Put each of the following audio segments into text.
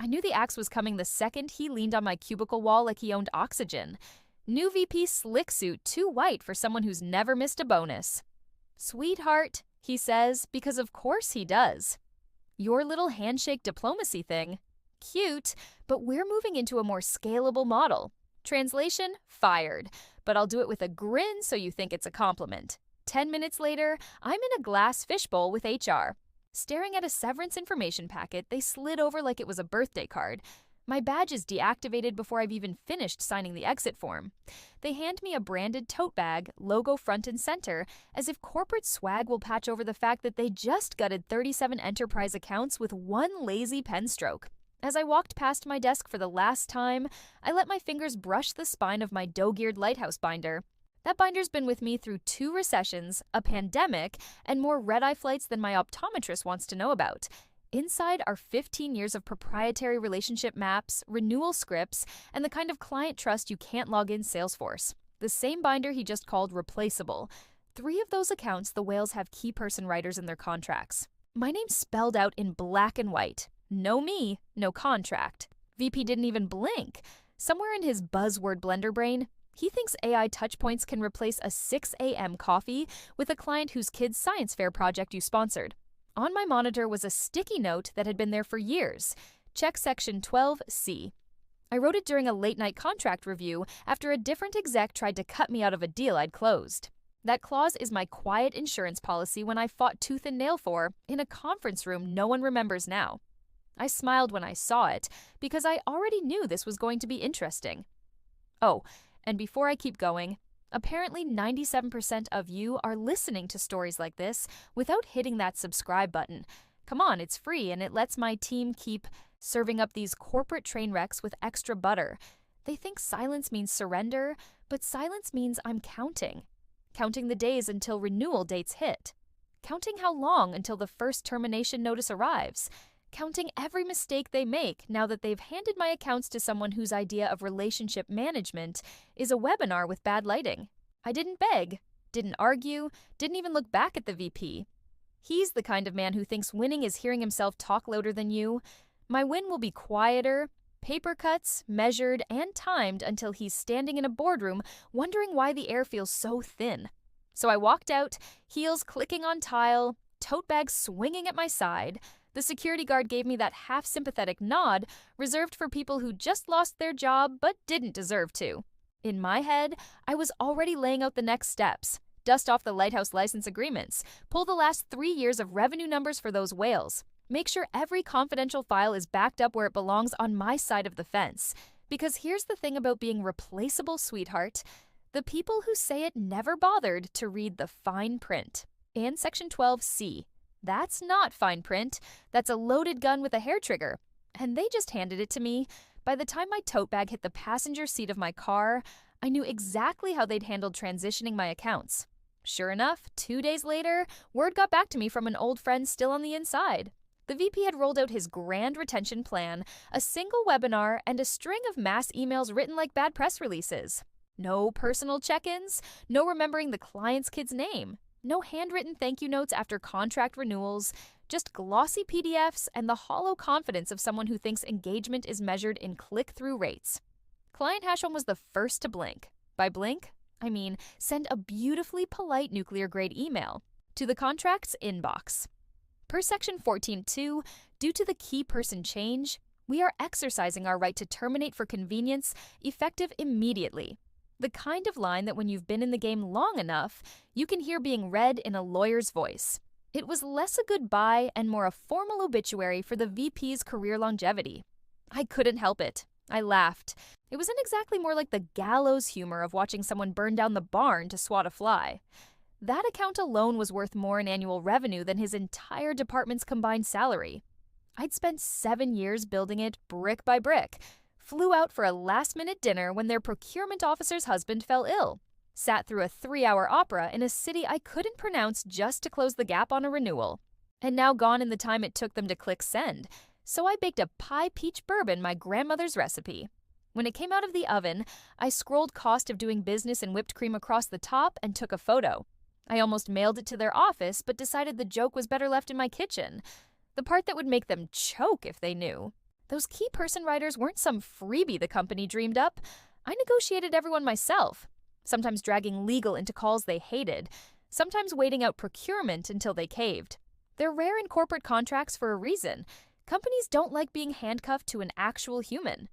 I knew the axe was coming the second he leaned on my cubicle wall like he owned oxygen. New VP slick suit too white for someone who's never missed a bonus. "Sweetheart," he says, because of course he does. "Your little handshake diplomacy thing. Cute, but we're moving into a more scalable model. Translation, fired, but I'll do it with a grin so you think it's a compliment." 10 minutes later, I'm in a glass fishbowl with HR. Staring at a severance information packet they slid over like it was a birthday card. My badge is deactivated before I've even finished signing the exit form. They hand me a branded tote bag, logo front and center, as if corporate swag will patch over the fact that they just gutted 37 enterprise accounts with one lazy pen stroke. As I walked past my desk for the last time, I let my fingers brush the spine of my dough-geared lighthouse binder. That binder's been with me through 2 recessions, a pandemic, and more red-eye flights than my optometrist wants to know about. Inside are 15 years of proprietary relationship maps, renewal scripts, and the kind of client trust you can't log in Salesforce. The same binder he just called replaceable. 3 of those accounts the whales have key person writers in their contracts. My name's spelled out in black and white. No me, no contract. VP didn't even blink. Somewhere in his buzzword blender brain, he thinks AI touchpoints can replace a 6 a.m. coffee with a client whose kid's science fair project you sponsored. On my monitor was a sticky note that had been there for years. Check section 12C. I wrote it during a late-night contract review after a different exec tried to cut me out of a deal I'd closed. That clause is my quiet insurance policy when I fought tooth and nail for, in a conference room no one remembers now. I smiled when I saw it, because I already knew this was going to be interesting. Oh, and before I keep going, apparently 97% of you are listening to stories like this without hitting that subscribe button. Come on, it's free and it lets my team keep serving up these corporate train wrecks with extra butter. They think silence means surrender, but silence means I'm counting. Counting the days until renewal dates hit. Counting how long until the first termination notice arrives. Counting every mistake they make now that they've handed my accounts to someone whose idea of relationship management is a webinar with bad lighting. I didn't beg, didn't argue, didn't even look back at the VP. He's the kind of man who thinks winning is hearing himself talk louder than you. My win will be quieter, paper cuts, measured, and timed until he's standing in a boardroom wondering why the air feels so thin. So I walked out, heels clicking on tile, tote bag swinging at my side. The security guard gave me that half-sympathetic nod reserved for people who just lost their job but didn't deserve to. In my head, I was already laying out the next steps. Dust off the Lighthouse license agreements. Pull the last 3 years of revenue numbers for those whales. Make sure every confidential file is backed up where it belongs on my side of the fence. Because here's the thing about being replaceable, sweetheart. The people who say it never bothered to read the fine print. And Section 12C. That's not fine print. That's a loaded gun with a hair trigger. And they just handed it to me. By the time my tote bag hit the passenger seat of my car, I knew exactly how they'd handled transitioning my accounts. Sure enough, 2 days later, word got back to me from an old friend still on the inside. The VP had rolled out his grand retention plan, a single webinar, and a string of mass emails written like bad press releases. No personal check-ins, no remembering the client's kid's name. No handwritten thank you notes after contract renewals, just glossy PDFs and the hollow confidence of someone who thinks engagement is measured in click-through rates. Client Hashem was the first to blink. By blink, I mean send a beautifully polite nuclear-grade email to the contract's inbox. Per Section 14.2, due to the key person change, we are exercising our right to terminate for convenience effective immediately. The kind of line that when you've been in the game long enough, you can hear being read in a lawyer's voice. It was less a goodbye and more a formal obituary for the VP's career longevity. I couldn't help it. I laughed. It wasn't exactly more like the gallows humor of watching someone burn down the barn to swat a fly. That account alone was worth more in annual revenue than his entire department's combined salary. I'd spent 7 years building it brick by brick. Flew out for a last-minute dinner when their procurement officer's husband fell ill. Sat through a 3-hour opera in a city I couldn't pronounce just to close the gap on a renewal. And now gone in the time it took them to click send. So I baked a pie peach bourbon, my grandmother's recipe. When it came out of the oven, I scrolled cost of doing business and whipped cream across the top and took a photo. I almost mailed it to their office, but decided the joke was better left in my kitchen. The part that would make them choke if they knew. Those key person writers weren't some freebie the company dreamed up. I negotiated everyone myself, sometimes dragging legal into calls they hated, sometimes waiting out procurement until they caved. They're rare in corporate contracts for a reason. Companies don't like being handcuffed to an actual human.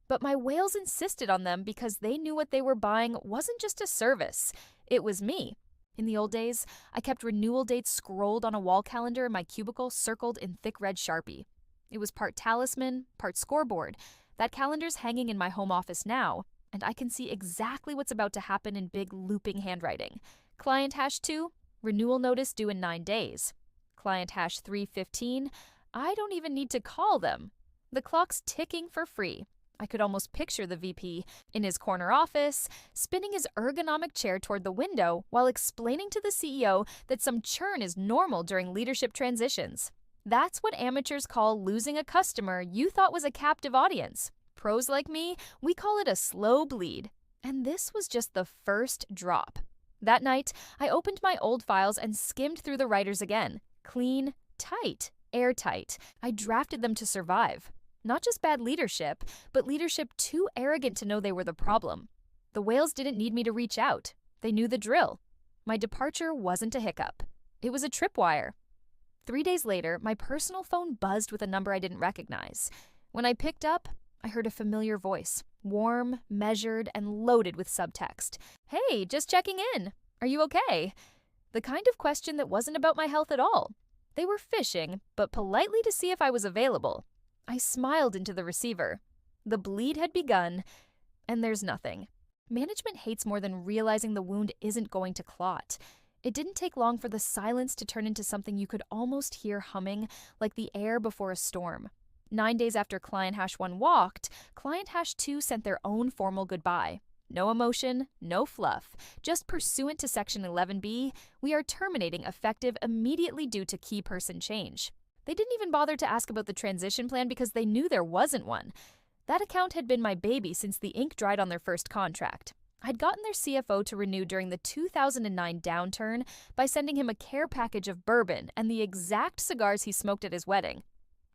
But my whales insisted on them because they knew what they were buying wasn't just a service, it was me. In the old days, I kept renewal dates scrolled on a wall calendar in my cubicle circled in thick red Sharpie. It was part talisman, part scoreboard. That calendar's hanging in my home office now, and I can see exactly what's about to happen in big looping handwriting. Client #2, renewal notice due in 9 days. Client #315, I don't even need to call them. The clock's ticking for free. I could almost picture the VP in his corner office, spinning his ergonomic chair toward the window while explaining to the CEO that some churn is normal during leadership transitions. That's what amateurs call losing a customer you thought was a captive audience. Pros like me, we call it a slow bleed. And this was just the first drop. That night, I opened my old files and skimmed through the writers again. Clean, tight, airtight. I drafted them to survive. Not just bad leadership, but leadership too arrogant to know they were the problem. The whales didn't need me to reach out. They knew the drill. My departure wasn't a hiccup. It was a tripwire. 3 days later, my personal phone buzzed with a number I didn't recognize. When I picked up, I heard a familiar voice, warm, measured, and loaded with subtext. Hey, just checking in. Are you okay? The kind of question that wasn't about my health at all. They were fishing, but politely to see if I was available. I smiled into the receiver. The bleed had begun, and there's nothing. Management hates more than realizing the wound isn't going to clot. It didn't take long for the silence to turn into something you could almost hear humming, like the air before a storm. 9 days after Client #1 walked, Client #2 sent their own formal goodbye. No emotion, no fluff. Just pursuant to Section 11B, we are terminating effective immediately due to key person change. They didn't even bother to ask about the transition plan because they knew there wasn't one. That account had been my baby since the ink dried on their first contract. I'd gotten their CFO to renew during the 2009 downturn by sending him a care package of bourbon and the exact cigars he smoked at his wedding.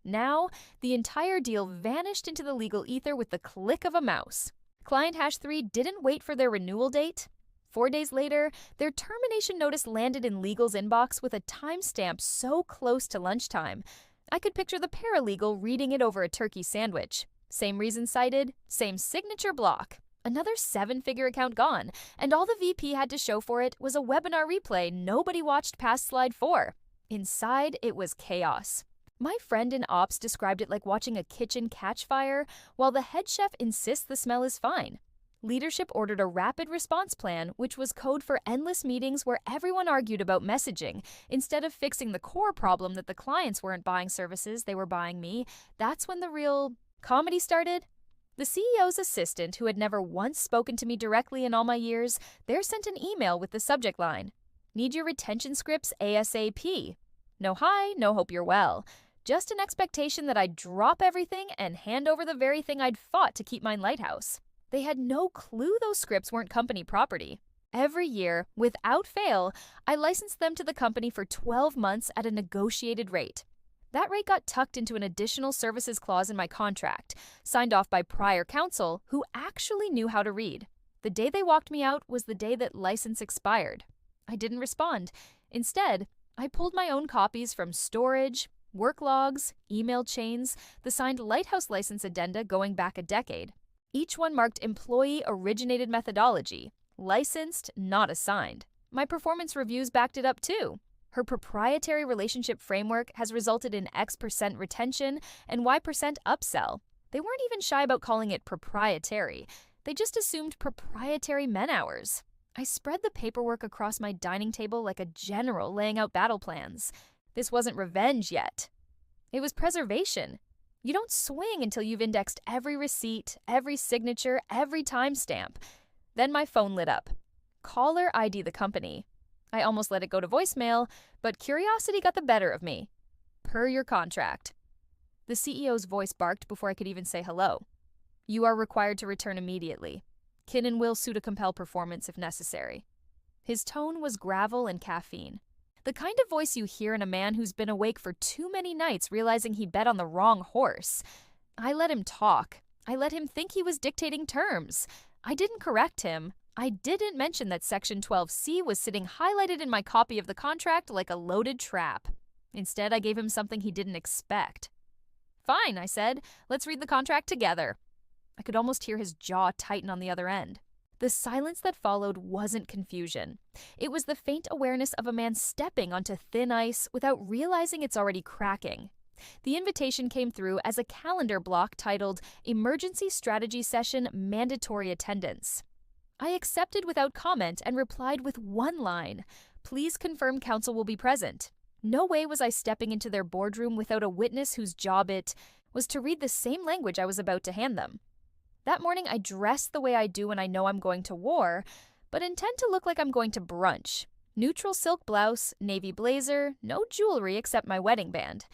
Now, the entire deal vanished into the legal ether with the click of a mouse. Client #3 didn't wait for their renewal date. 4 days later, their termination notice landed in legal's inbox with a timestamp so close to lunchtime. I could picture the paralegal reading it over a turkey sandwich. Same reason cited, same signature block. Another 7-figure account gone, and all the VP had to show for it was a webinar replay nobody watched past slide 4. Inside, it was chaos. My friend in ops described it like watching a kitchen catch fire, while the head chef insists the smell is fine. Leadership ordered a rapid response plan, which was code for endless meetings where everyone argued about messaging. Instead of fixing the core problem that the clients weren't buying services, they were buying me. That's when the real comedy started. The CEO's assistant, who had never once spoken to me directly in all my years, there sent an email with the subject line, "Need your retention scripts ASAP." No hi, no hope you're well. Just an expectation that I'd drop everything and hand over the very thing I'd fought to keep my lighthouse. They had no clue those scripts weren't company property. Every year, without fail, I licensed them to the company for 12 months at a negotiated rate. That rate got tucked into an additional services clause in my contract, signed off by prior counsel who actually knew how to read. The day they walked me out was the day that license expired. I didn't respond. Instead, I pulled my own copies from storage, work logs, email chains, the signed Lighthouse license addenda going back a decade. Each one marked employee-originated methodology, licensed, not assigned. My performance reviews backed it up too. Her proprietary relationship framework has resulted in X% retention and Y% upsell. They weren't even shy about calling it proprietary. They just assumed proprietary man-hours. I spread the paperwork across my dining table like a general laying out battle plans. This wasn't revenge yet. It was preservation. You don't swing until you've indexed every receipt, every signature, every timestamp. Then my phone lit up. Caller ID the company. I almost let it go to voicemail, but curiosity got the better of me. Per your contract. The CEO's voice barked before I could even say hello. You are required to return immediately. Kin will sue to compel performance if necessary. His tone was gravel and caffeine. The kind of voice you hear in a man who's been awake for too many nights realizing he bet on the wrong horse. I let him talk. I let him think he was dictating terms. I didn't correct him. I didn't mention that Section 12C was sitting highlighted in my copy of the contract like a loaded trap. Instead, I gave him something he didn't expect. Fine, I said. Let's read the contract together. I could almost hear his jaw tighten on the other end. The silence that followed wasn't confusion. It was the faint awareness of a man stepping onto thin ice without realizing it's already cracking. The invitation came through as a calendar block titled Emergency Strategy Session Mandatory Attendance. I accepted without comment and replied with one line, "Please confirm counsel will be present." No way was I stepping into their boardroom without a witness whose job it was to read the same language I was about to hand them. That morning I dressed the way I do when I know I'm going to war, but intend to look like I'm going to brunch. Neutral silk blouse, navy blazer, no jewelry except my wedding band.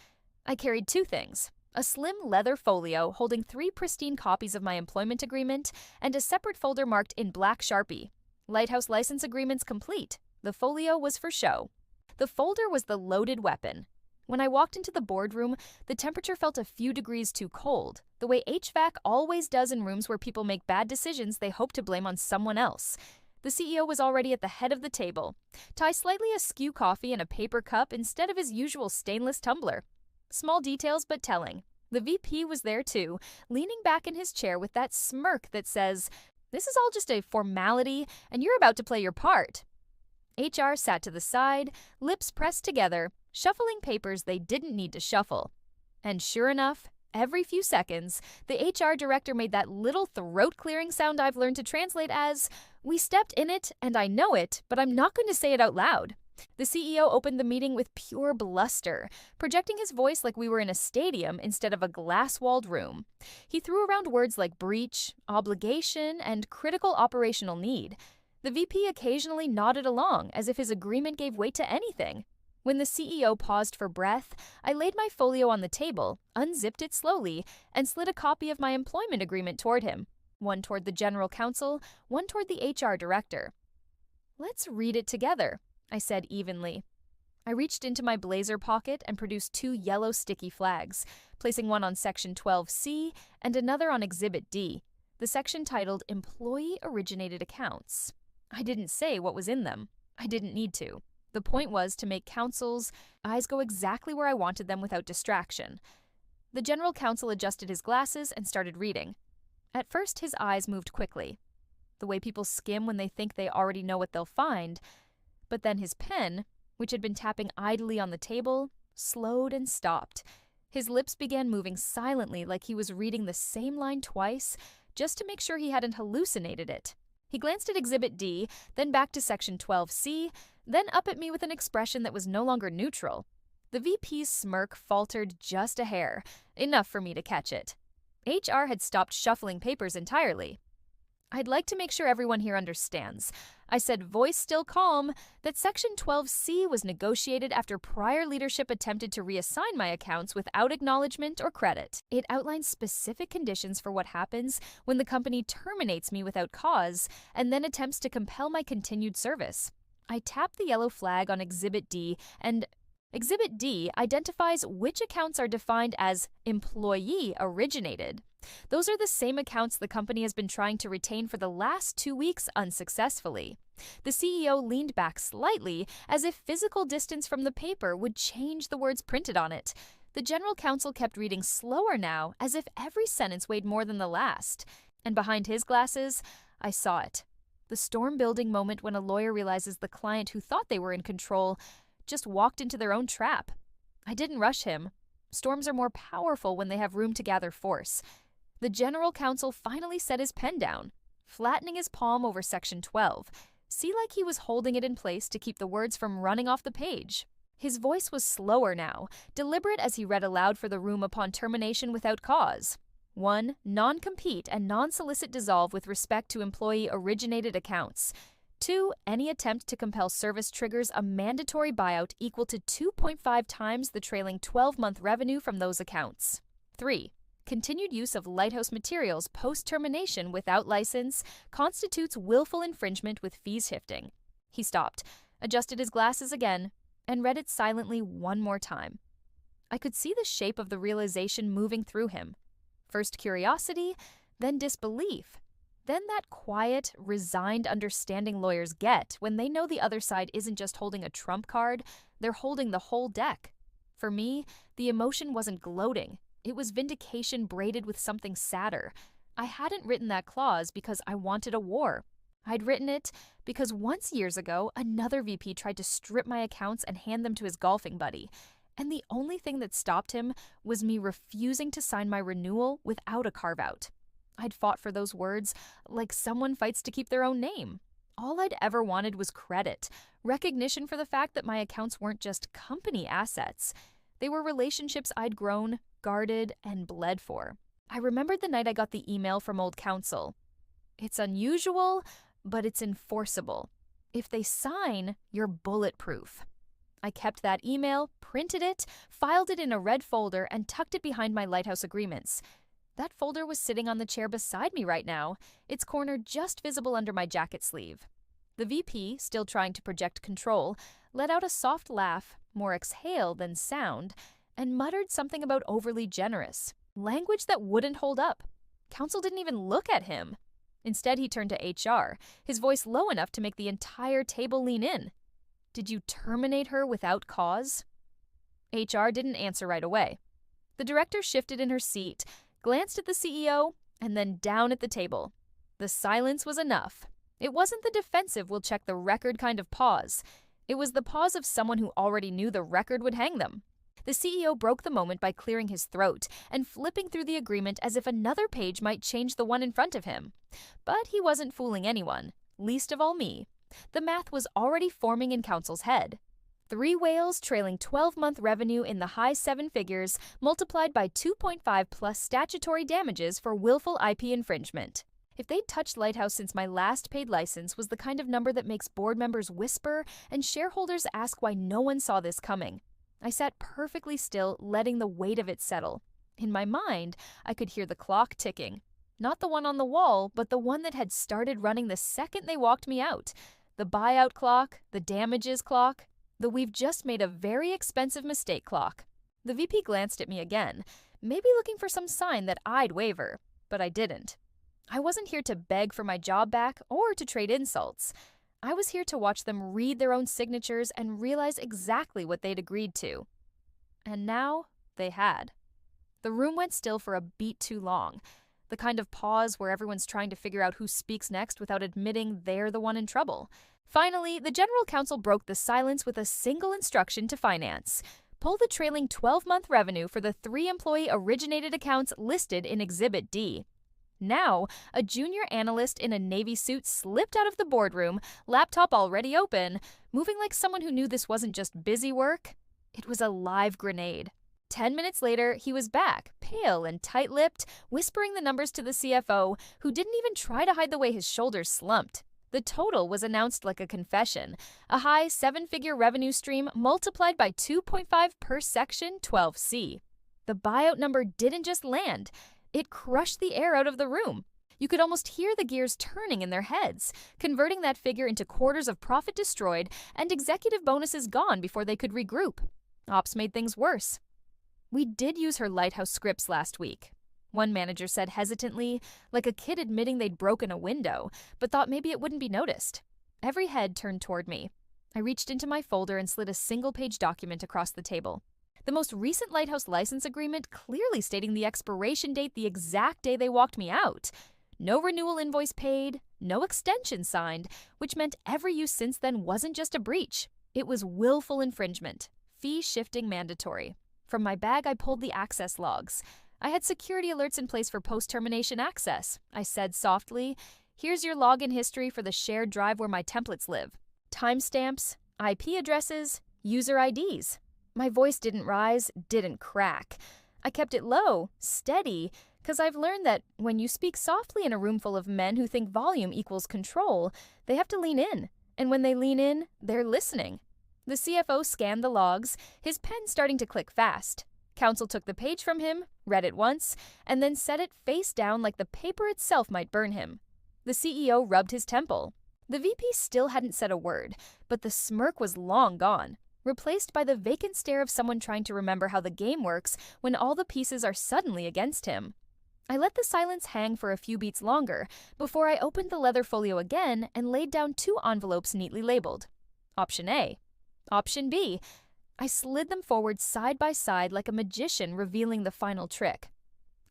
I carried two things: a slim leather folio holding 3 pristine copies of my employment agreement and a separate folder marked in black Sharpie. Lighthouse license agreements complete. The folio was for show. The folder was the loaded weapon. When I walked into the boardroom, the temperature felt a few degrees too cold, the way HVAC always does in rooms where people make bad decisions they hope to blame on someone else. The CEO was already at the head of the table, tie slightly askew coffee in a paper cup instead of his usual stainless tumbler. Small details but telling. The VP was there too, leaning back in his chair with that smirk that says, "This is all just a formality, and you're about to play your part." HR sat to the side, lips pressed together, shuffling papers they didn't need to shuffle. And sure enough, every few seconds, the HR director made that little throat-clearing sound I've learned to translate as, "We stepped in it, and I know it, but I'm not going to say it out loud." The CEO opened the meeting with pure bluster, projecting his voice like we were in a stadium instead of a glass-walled room. He threw around words like breach, obligation, and critical operational need. The VP occasionally nodded along, as if his agreement gave weight to anything. When the CEO paused for breath, I laid my folio on the table, unzipped it slowly, and slid a copy of my employment agreement toward him. One toward the general counsel, one toward the HR director. "Let's read it together," I said evenly. I reached into my blazer pocket and produced 2 yellow sticky flags, placing one on Section 12C and another on Exhibit D, the section titled Employee Originated Accounts. I didn't say what was in them. I didn't need to. The point was to make counsel's eyes go exactly where I wanted them without distraction. The general counsel adjusted his glasses and started reading. At first, his eyes moved quickly, the way people skim when they think they already know what they'll find. But then his pen, which had been tapping idly on the table, slowed and stopped. His lips began moving silently like he was reading the same line twice, just to make sure he hadn't hallucinated it. He glanced at Exhibit D, then back to Section 12C, then up at me with an expression that was no longer neutral. The VP's smirk faltered just a hair, enough for me to catch it. HR had stopped shuffling papers entirely. "I'd like to make sure everyone here understands," I said, voice still calm, "that Section 12C was negotiated after prior leadership attempted to reassign my accounts without acknowledgement or credit. It outlines specific conditions for what happens when the company terminates me without cause and then attempts to compel my continued service." I tapped the yellow flag on Exhibit D, and Exhibit D identifies which accounts are defined as employee originated. Those are the same accounts the company has been trying to retain for the last 2 weeks unsuccessfully. The CEO leaned back slightly, as if physical distance from the paper would change the words printed on it. The general counsel kept reading slower now, as if every sentence weighed more than the last. And behind his glasses, I saw it. The storm-building moment when a lawyer realizes the client who thought they were in control just walked into their own trap. I didn't rush him. Storms are more powerful when they have room to gather force. The general counsel finally set his pen down, flattening his palm over Section 12. See, like he was holding it in place to keep the words from running off the page. His voice was slower now, deliberate as he read aloud for the room upon termination without cause. 1. Non-compete and non-solicit dissolve with respect to employee-originated accounts. 2. Any attempt to compel service triggers a mandatory buyout equal to 2.5 times the trailing 12-month revenue from those accounts. 3. Continued use of Lighthouse materials post-termination without license constitutes willful infringement with fees shifting. He stopped, adjusted his glasses again, and read it silently one more time. I could see the shape of the realization moving through him. First curiosity, then disbelief. Then that quiet, resigned understanding lawyers get when they know the other side isn't just holding a trump card, they're holding the whole deck. For me, the emotion wasn't gloating. It was vindication braided with something sadder. I hadn't written that clause because I wanted a war. I'd written it because once years ago, another VP tried to strip my accounts and hand them to his golfing buddy. And the only thing that stopped him was me refusing to sign my renewal without a carve-out. I'd fought for those words like someone fights to keep their own name. All I'd ever wanted was credit, recognition for the fact that my accounts weren't just company assets. They were relationships I'd grown, guarded, and bled for. I remembered the night I got the email from old counsel. It's unusual, but it's enforceable. If they sign, you're bulletproof. I kept that email, printed it, filed it in a red folder, and tucked it behind my lighthouse agreements. That folder was sitting on the chair beside me right now, its corner just visible under my jacket sleeve. The VP, still trying to project control, let out a soft laugh, more exhale than sound, and muttered something about overly generous, language that wouldn't hold up. Counsel didn't even look at him. Instead, he turned to HR, his voice low enough to make the entire table lean in. Did you terminate her without cause? HR didn't answer right away. The director shifted in her seat, glanced at the CEO, and then down at the table. The silence was enough. It wasn't the defensive we'll check the record kind of pause. It was the pause of someone who already knew the record would hang them. The CEO broke the moment by clearing his throat and flipping through the agreement as if another page might change the one in front of him. But he wasn't fooling anyone, least of all me. The math was already forming in counsel's head. 3 whales trailing 12-month revenue in the high 7 figures multiplied by 2.5 plus statutory damages for willful IP infringement. If they'd touched Lighthouse since my last paid license was the kind of number that makes board members whisper and shareholders ask why no one saw this coming. I sat perfectly still, letting the weight of it settle. In my mind, I could hear the clock ticking. Not the one on the wall, but the one that had started running the second they walked me out. The buyout clock, the damages clock, the we've just made a very expensive mistake clock. The VP glanced at me again, maybe looking for some sign that I'd waver, but I didn't. I wasn't here to beg for my job back or to trade insults. I was here to watch them read their own signatures and realize exactly what they'd agreed to. And now they had. The room went still for a beat too long, the kind of pause where everyone's trying to figure out who speaks next without admitting they're the one in trouble. Finally, the general counsel broke the silence with a single instruction to finance. Pull the trailing 12-month revenue for the 3 employee-originated accounts listed in Exhibit D. Now, a junior analyst in a navy suit slipped out of the boardroom, laptop already open, moving like someone who knew this wasn't just busy work. It was a live grenade. 10 minutes later, he was back, pale and tight-lipped, whispering the numbers to the CFO, who didn't even try to hide the way his shoulders slumped. The total was announced like a confession, a high 7-figure revenue stream multiplied by 2.5 per section 12C. The buyout number didn't just land, it crushed the air out of the room. You could almost hear the gears turning in their heads, converting that figure into quarters of profit destroyed and executive bonuses gone before they could regroup. Ops made things worse. We did use her lighthouse scripts last week. One manager said hesitantly, like a kid admitting they'd broken a window, but thought maybe it wouldn't be noticed. Every head turned toward me. I reached into my folder and slid a single-page document across the table. The most recent Lighthouse license agreement clearly stating the expiration date the exact day they walked me out. No renewal invoice paid, no extension signed, which meant every use since then wasn't just a breach. It was willful infringement, fee shifting mandatory. From my bag, I pulled the access logs. I had security alerts in place for post-termination access. I said softly, "Here's your login history for the shared drive where my templates live. Timestamps, IP addresses, user IDs." My voice didn't rise, didn't crack. I kept it low, steady, because I've learned that when you speak softly in a room full of men who think volume equals control, they have to lean in. And when they lean in, they're listening. The CFO scanned the logs, his pen starting to click fast. Counsel took the page from him, read it once, and then set it face down like the paper itself might burn him. The CEO rubbed his temple. The VP still hadn't said a word, but the smirk was long gone, replaced by the vacant stare of someone trying to remember how the game works when all the pieces are suddenly against him. I let the silence hang for a few beats longer before I opened the leather folio again and laid down 2 envelopes neatly labeled. Option A. Option B. I slid them forward side by side like a magician revealing the final trick.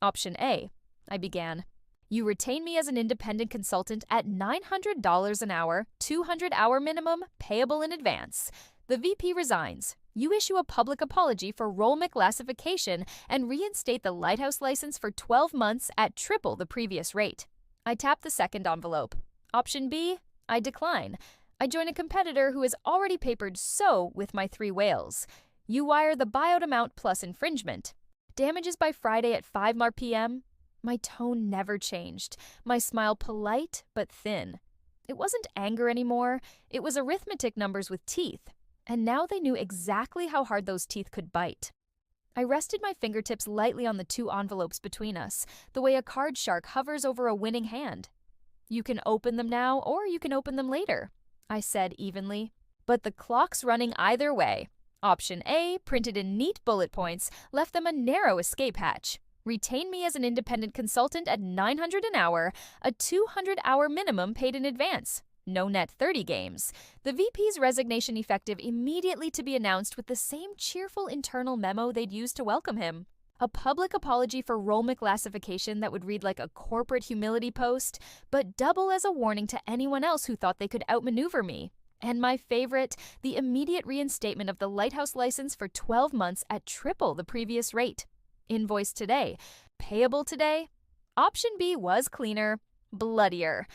Option A. I began. You retain me as an independent consultant at $900 an hour, 200-hour minimum, payable in advance. The VP resigns. You issue a public apology for role misclassification and reinstate the Lighthouse license for 12 months at triple the previous rate. I tap the second envelope. Option B. I decline. I join a competitor who has already papered so with my 3 whales. You wire the buyout amount plus infringement. Damages by Friday at 5 p.m. My tone never changed. My smile polite but thin. It wasn't anger anymore. It was arithmetic numbers with teeth. And now they knew exactly how hard those teeth could bite. I rested my fingertips lightly on the 2 envelopes between us, the way a card shark hovers over a winning hand. You can open them now or you can open them later, I said evenly. But the clock's running either way. Option A, printed in neat bullet points, left them a narrow escape hatch. Retain me as an independent consultant at $900 an hour, a 200-hour minimum paid in advance. No net 30 games. The VP's resignation effective immediately to be announced with the same cheerful internal memo they'd used to welcome him. A public apology for role misclassification that would read like a corporate humility post, but double as a warning to anyone else who thought they could outmaneuver me. And my favorite, the immediate reinstatement of the Lighthouse license for 12 months at triple the previous rate. Invoice today. Payable today. Option B was cleaner, bloodier.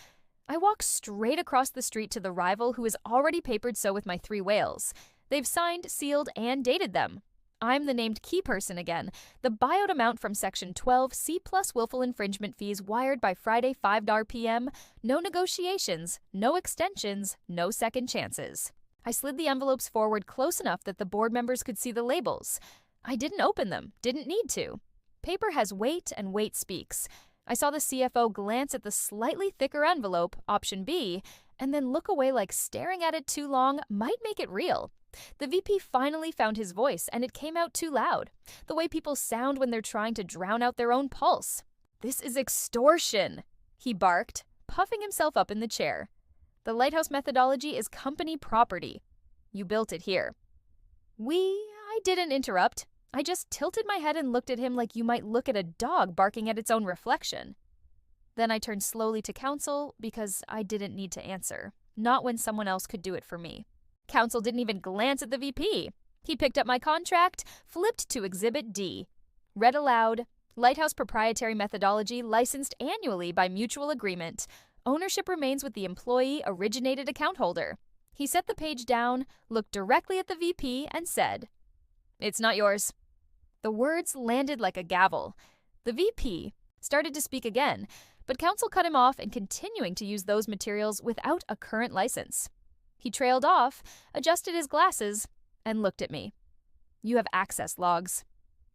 I walked straight across the street to the rival who has already papered so with my 3 whales. They've signed, sealed, and dated them. I'm the named key person again. The buyout amount from Section 12, C plus willful infringement fees wired by Friday 5 p.m. No negotiations, no extensions, no second chances. I slid the envelopes forward close enough that the board members could see the labels. I didn't open them, didn't need to. Paper has weight and weight speaks. I saw the CFO glance at the slightly thicker envelope, option B, and then look away like staring at it too long might make it real. The VP finally found his voice, and it came out too loud, the way people sound when they're trying to drown out their own pulse. "This is extortion," he barked, puffing himself up in the chair. "The Lighthouse methodology is company property. You built it here." I didn't interrupt. I just tilted my head and looked at him like you might look at a dog barking at its own reflection. Then I turned slowly to counsel because I didn't need to answer, not when someone else could do it for me. Counsel didn't even glance at the VP. He picked up my contract, flipped to Exhibit D. Read aloud, Lighthouse proprietary methodology licensed annually by mutual agreement. Ownership remains with the employee originated account holder. He set the page down, looked directly at the VP, and said, "It's not yours." The words landed like a gavel. The VP started to speak again, but counsel cut him off and continuing to use those materials without a current license. He trailed off, adjusted his glasses, and looked at me. "You have access logs."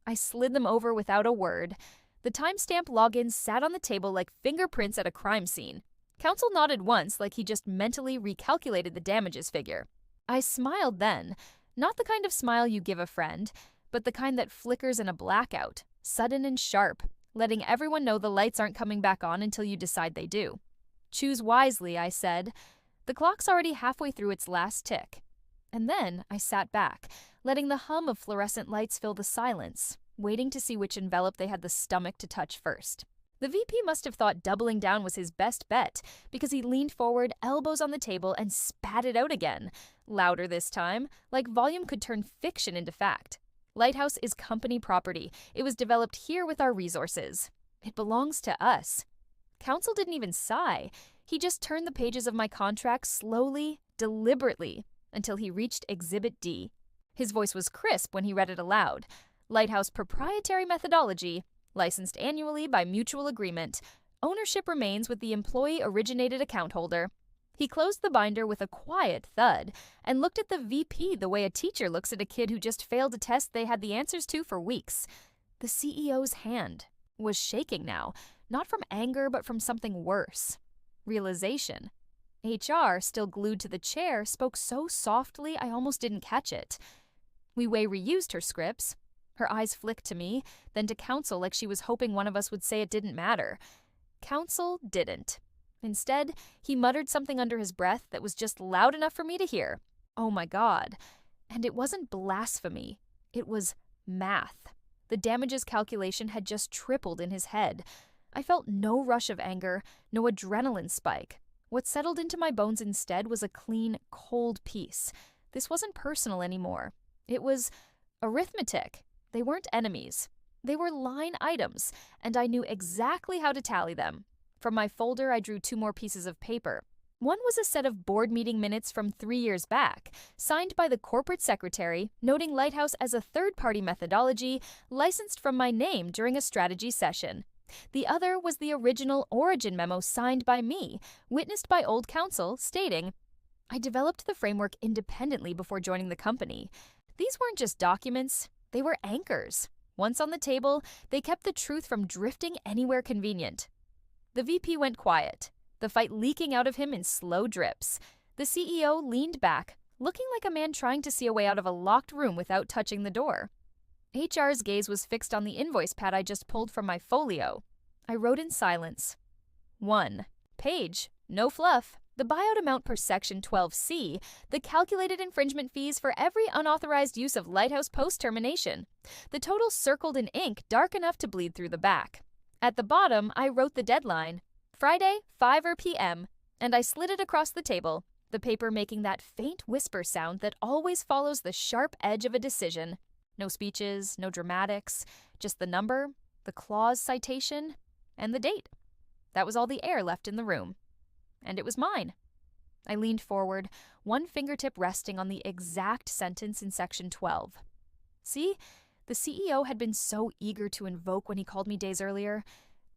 I slid them over without a word. The timestamp logins sat on the table like fingerprints at a crime scene. Counsel nodded once like he just mentally recalculated the damages figure. I smiled then, not the kind of smile you give a friend, but the kind that flickers in a blackout, sudden and sharp, letting everyone know the lights aren't coming back on until you decide they do. "Choose wisely," I said. The clock's already halfway through its last tick. And then I sat back, letting the hum of fluorescent lights fill the silence, waiting to see which envelope they had the stomach to touch first. The VP must have thought doubling down was his best bet, because he leaned forward, elbows on the table, and spat it out again, louder this time, like volume could turn fiction into fact. Lighthouse is company property. It was developed here with our resources. It belongs to us. Counsel didn't even sigh. He just turned the pages of my contract slowly, deliberately, until he reached Exhibit D. His voice was crisp when he read it aloud. Lighthouse proprietary methodology, licensed annually by mutual agreement. Ownership remains with the employee-originated account holder. He closed the binder with a quiet thud and looked at the VP the way a teacher looks at a kid who just failed a test they had the answers to for weeks. The CEO's hand was shaking now, not from anger but from something worse. Realization. HR, still glued to the chair, spoke so softly I almost didn't catch it. Wei reused her scripts. Her eyes flicked to me, then to Counsel like she was hoping one of us would say it didn't matter. Counsel didn't. Instead, he muttered something under his breath that was just loud enough for me to hear. Oh my God. And it wasn't blasphemy. It was math. The damages calculation had just tripled in his head. I felt no rush of anger, no adrenaline spike. What settled into my bones instead was a clean, cold peace. This wasn't personal anymore. It was arithmetic. They weren't enemies. They were line items, and I knew exactly how to tally them. From my folder, I drew 2 more pieces of paper. One was a set of board meeting minutes from 3 years back, signed by the corporate secretary, noting Lighthouse as a third-party methodology licensed from my name during a strategy session. The other was the original origin memo signed by me, witnessed by old counsel, stating, "I developed the framework independently before joining the company. These weren't just documents, they were anchors. Once on the table, they kept the truth from drifting anywhere convenient." The VP went quiet, the fight leaking out of him in slow drips. The CEO leaned back, looking like a man trying to see a way out of a locked room without touching the door. HR's gaze was fixed on the invoice pad I just pulled from my folio. I wrote in silence. 1. Page. No fluff. The buyout amount per Section 12C, the calculated infringement fees for every unauthorized use of Lighthouse post-termination. The total circled in ink dark enough to bleed through the back. At the bottom, I wrote the deadline, Friday, 5 p.m., and I slid it across the table, the paper making that faint whisper sound that always follows the sharp edge of a decision. No speeches, no dramatics, just the number, the clause citation, and the date. That was all the air left in the room. And it was mine. I leaned forward, one fingertip resting on the exact sentence in Section 12. See? The CEO had been so eager to invoke when he called me days earlier.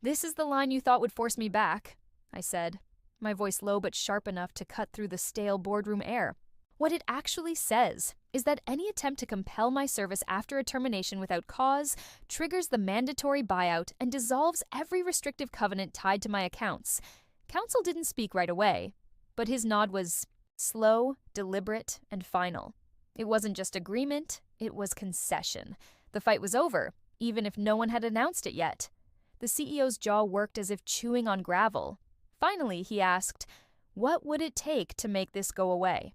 "This is the line you thought would force me back," I said, my voice low but sharp enough to cut through the stale boardroom air. What it actually says is that any attempt to compel my service after a termination without cause triggers the mandatory buyout and dissolves every restrictive covenant tied to my accounts. Counsel didn't speak right away, but his nod was slow, deliberate, and final. It wasn't just agreement, it was concession. The fight was over, even if no one had announced it yet. The CEO's jaw worked as if chewing on gravel. Finally, he asked, "What would it take to make this go away?"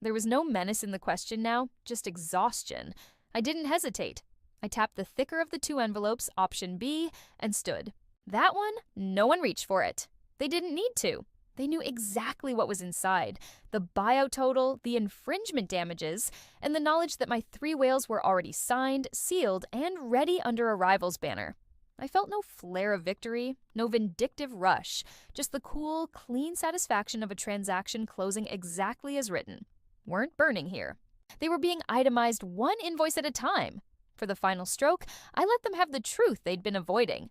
There was no menace in the question now, just exhaustion. I didn't hesitate. I tapped the thicker of the 2 envelopes, option B, and stood. That one, no one reached for it. They didn't need to. They knew exactly what was inside, the buyout total, the infringement damages, and the knowledge that my 3 whales were already signed, sealed, and ready under a rival's banner. I felt no flare of victory, no vindictive rush, just the cool, clean satisfaction of a transaction closing exactly as written. Weren't burning here. They were being itemized 1 invoice at a time. For the final stroke, I let them have the truth they'd been avoiding.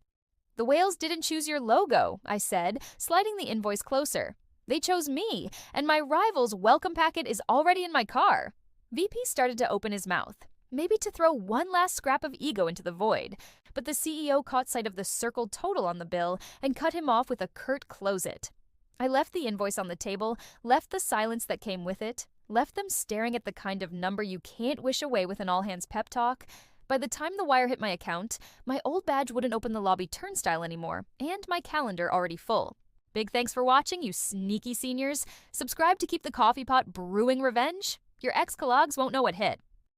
"The whales didn't choose your logo," I said, sliding the invoice closer. "They chose me, and my rival's welcome packet is already in my car." VP started to open his mouth, maybe to throw one last scrap of ego into the void, but the CEO caught sight of the circled total on the bill and cut him off with a curt "close it." I left the invoice on the table, left the silence that came with it, left them staring at the kind of number you can't wish away with an all-hands pep talk. By the time the wire hit my account, my old badge wouldn't open the lobby turnstile anymore, and my calendar already full. Big thanks for watching, you sneaky seniors. Subscribe to keep the coffee pot brewing revenge. Your ex-colleagues won't know what hit.